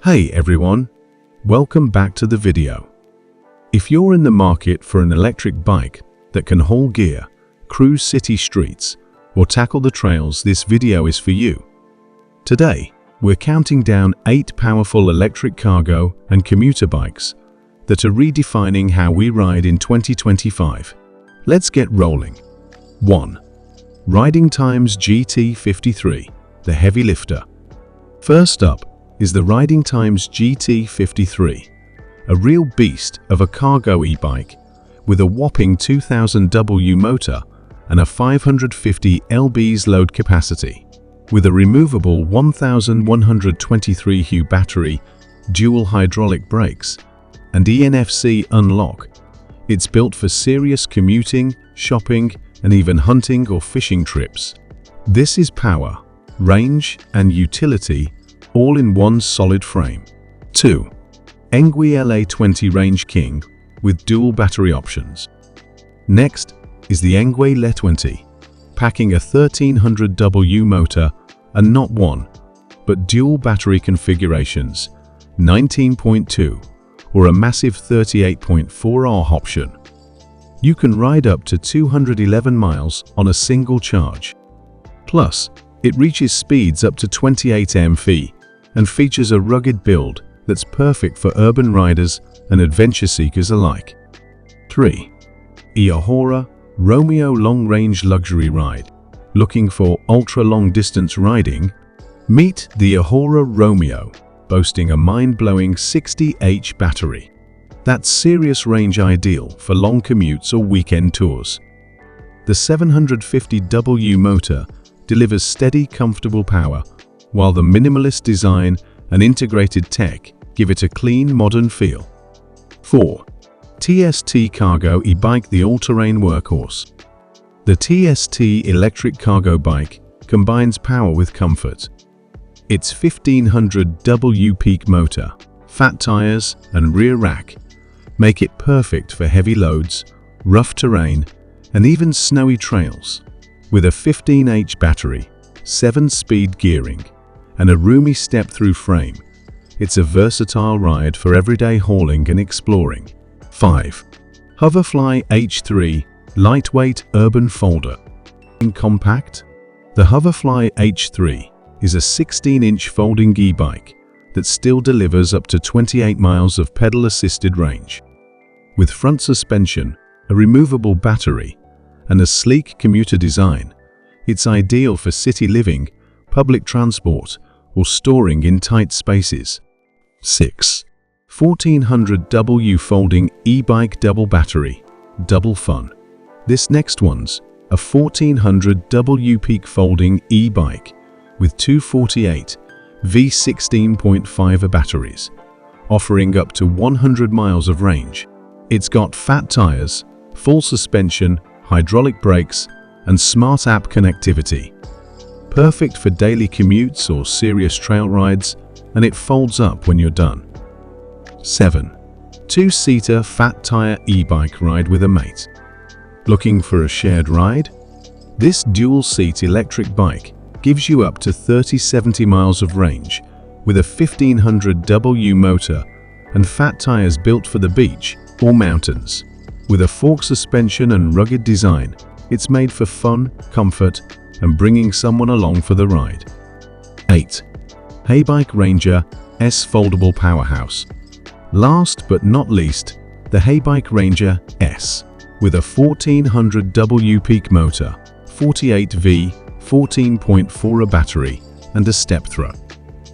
Hey everyone, welcome back to the video. If you're in the market for an electric bike that can haul gear, cruise city streets, or tackle the trails, this video is for you. Today, we're counting down 8 powerful electric cargo and commuter bikes that are redefining how we ride in 2025. Let's get rolling. 1. Riding'times GT53, the heavy lifter. First up is the Riding'times GT53, a real beast of a cargo e-bike with a whopping 2000 W motor and a 550 lbs load capacity. With a removable 1123 Hu battery, dual hydraulic brakes, and NFC unlock, it's built for serious commuting, shopping, and even hunting or fishing trips. This is power, range, and utility all in one solid frame. 2. Engwe LE20 Range King with dual battery options. Next is the Engwe LE20, packing a 1300 W motor and not one, but dual battery configurations, 19.2 or a massive 38.4Ah option. You can ride up to 211 miles on a single charge. Plus, it reaches speeds up to 28 mph and features a rugged build that's perfect for urban riders and adventure seekers alike. 3. eAhora Romeo Long-Range Luxury Ride. Looking for ultra-long distance riding? Meet the eAhora Romeo, boasting a mind-blowing 60H battery. That's serious range, ideal for long commutes or weekend tours. The 750 W motor delivers steady, comfortable power, while the minimalist design and integrated tech give it a clean, modern feel. 4. TST Cargo Ebike, the all-terrain workhorse. The TST electric cargo bike combines power with comfort. Its 1500 W peak motor, fat tires, and rear rack make it perfect for heavy loads, rough terrain, and even snowy trails. With a 15H battery, 7-speed gearing, and a roomy step-through frame, it's a versatile ride for everyday hauling and exploring. 5. Hoverfly H3 Lightweight Urban Folder. Compact? The Hoverfly H3 is a 16-inch folding e-bike that still delivers up to 28 miles of pedal-assisted range. With front suspension, a removable battery, and a sleek commuter design, it's ideal for city living, public transport, or storing in tight spaces. 6. 1400 W Folding e-bike Double Battery, Double Fun. This next one's a 1400 W peak folding e-bike with 248 V16.5 batteries, offering up to 100 miles of range. It's got fat tires, full suspension, hydraulic brakes, and smart app connectivity. Perfect for daily commutes or serious trail rides, and it folds up when you're done. 7. 2-seater fat-tyre e-bike ride with a mate. Looking for a shared ride? This dual-seat electric bike gives you up to 30-70 miles of range with a 1500 W motor and fat tires built for the beach or mountains. With a fork suspension and rugged design, it's made for fun, comfort, and bringing someone along for the ride. 8. Haybike Ranger S Foldable Powerhouse. Last but not least, the Haybike Ranger S, with a 1400 W peak motor, 48 V 14.4 battery, and a step-through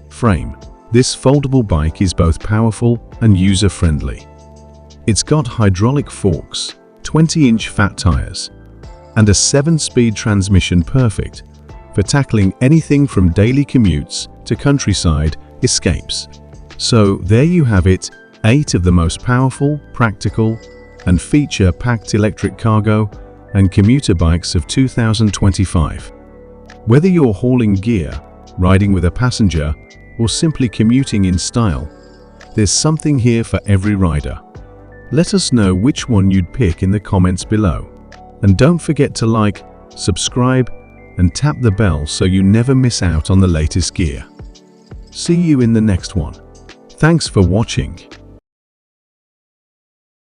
frame. This foldable bike is both powerful and user-friendly. It's got hydraulic forks, 20-inch fat tires, and a 7-speed transmission, perfect for tackling anything from daily commutes to countryside escapes. So there you have it, 8 of the most powerful, practical, and feature-packed electric cargo and commuter bikes of 2025. Whether you're hauling gear, riding with a passenger, or simply commuting in style, there's something here for every rider. Let us know which one you'd pick in the comments below. And don't forget to like, subscribe, and tap the bell so you never miss out on the latest gear. See you in the next one. Thanks for watching.